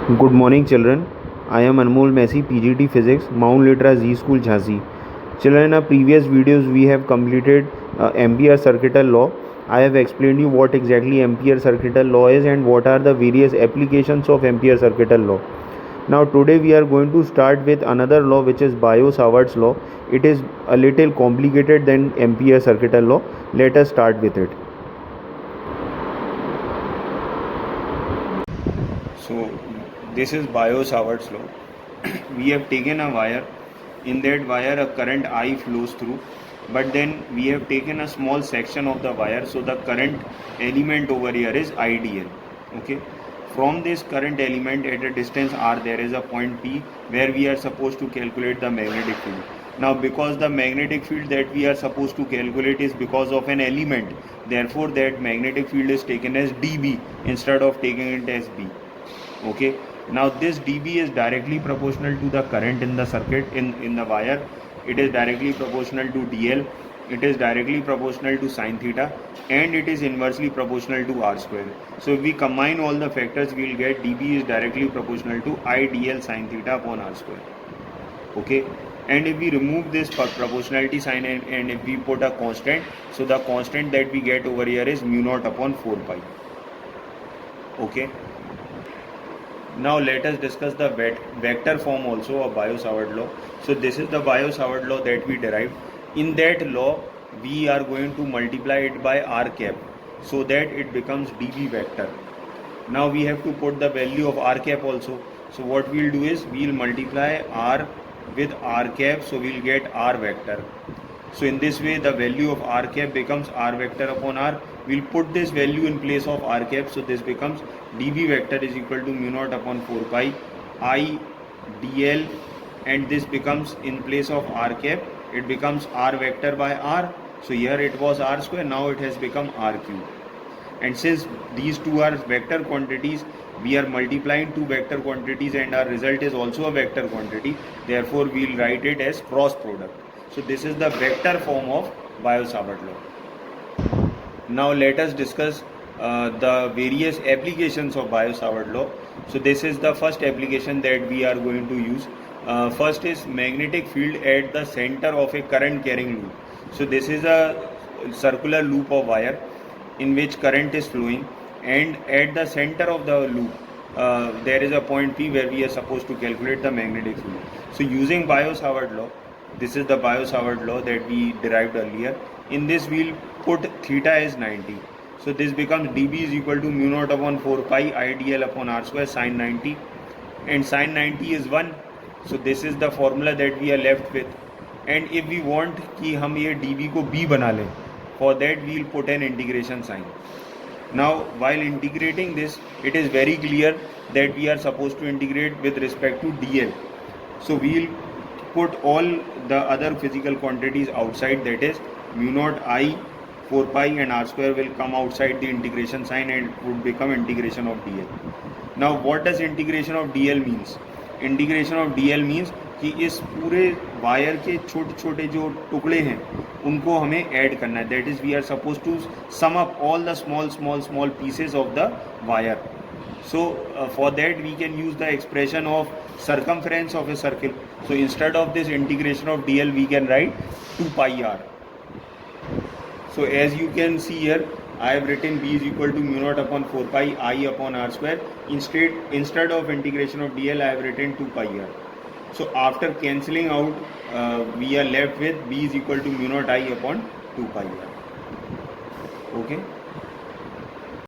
Good morning, children. I am Anmol Messi, PGT Physics, Mount Litra Z School, Jhansi. Children, in our previous videos, we have completed Ampere circuital law. I have explained you what exactly Ampere circuital law is and what are the various applications of Ampere circuital law. Now, today we are going to start with another law, which is Biot-Savart's law. It is a little complicated than Ampere circuital law. Let us start with it. So this is Biot-Savart's law. We have taken a wire. In that wire a current I flows through, but then we have taken a small section of the wire, so the current element over here is IDL. Okay, from this current element at a distance r there is a point P where we are supposed to calculate the magnetic field. Now because the magnetic field that we are supposed to calculate is because of an element, therefore that magnetic field is taken as dB instead of taking it as B. Okay, now this dB is directly proportional to the current in the circuit in the wire. It is directly proportional to dl, it is directly proportional to sine theta, and it is inversely proportional to r square. So if we combine all the factors, we will get dB is directly proportional to I dl sine theta upon r square. Okay, and if we remove this proportionality sign and if we put a constant, so the constant that we get over here is mu naught upon 4 pi. Okay, now let us discuss the vector form also of Biot-Savart law. So this is the Biot-Savart law that we derived. In that law, we are going to multiply it by r cap so that it becomes dB vector. Now we have to put the value of r cap also. So what we will do is we will multiply r with r cap, so we will get r vector. So in this way the value of r cap becomes r vector upon r. We will put this value in place of r cap, so this becomes dB vector is equal to mu naught upon 4 pi I dl, and this becomes in place of r cap, it becomes r vector by r. So here it was r square, now it has become r cube. And since these two are vector quantities, we are multiplying two vector quantities and our result is also a vector quantity, therefore we will write it as cross product. So this is the vector form of Biot-Savart law. Now let us discuss the various applications of Biot-Savart law. So this is the first application that we are going to use. First is magnetic field at the center of a current carrying loop. So this is a circular loop of wire in which current is flowing, and at the center of the loop there is a point P where we are supposed to calculate the magnetic field. So using Biot-Savart law, this is the Biot-Savart law that we derived earlier. In this we will put theta as 90. So this becomes dB is equal to mu naught upon 4 pi I dl upon r square sine 90, and sine 90 is 1. So this is the formula that we are left with. And if we want कि हम ये dB को B बना लें, for that we will put an integration sign. Now while integrating this, it is very clear that we are supposed to integrate with respect to dl. So we will put all the other physical quantities outside, that is mu naught I 4 pi and r square will come outside the integration sign and it would become integration of dl. Now what does integration of dl means? Integration of dl means कि इस पूरे wire के छोटे छोटे जो टुकड़े हैं उनको हमें ऐड करना है, that is we are suppose to sum up all the small pieces of the wire. So for that we can use the expression of circumference of a circle. So instead of this integration of dl we can write 2 pi r. So as you can see here, I have written b is equal to mu naught upon 4 pi I upon r square. Instead of integration of dl I have written 2 pi r. So after cancelling out we are left with b is equal to mu naught I upon 2 pi r. Okay.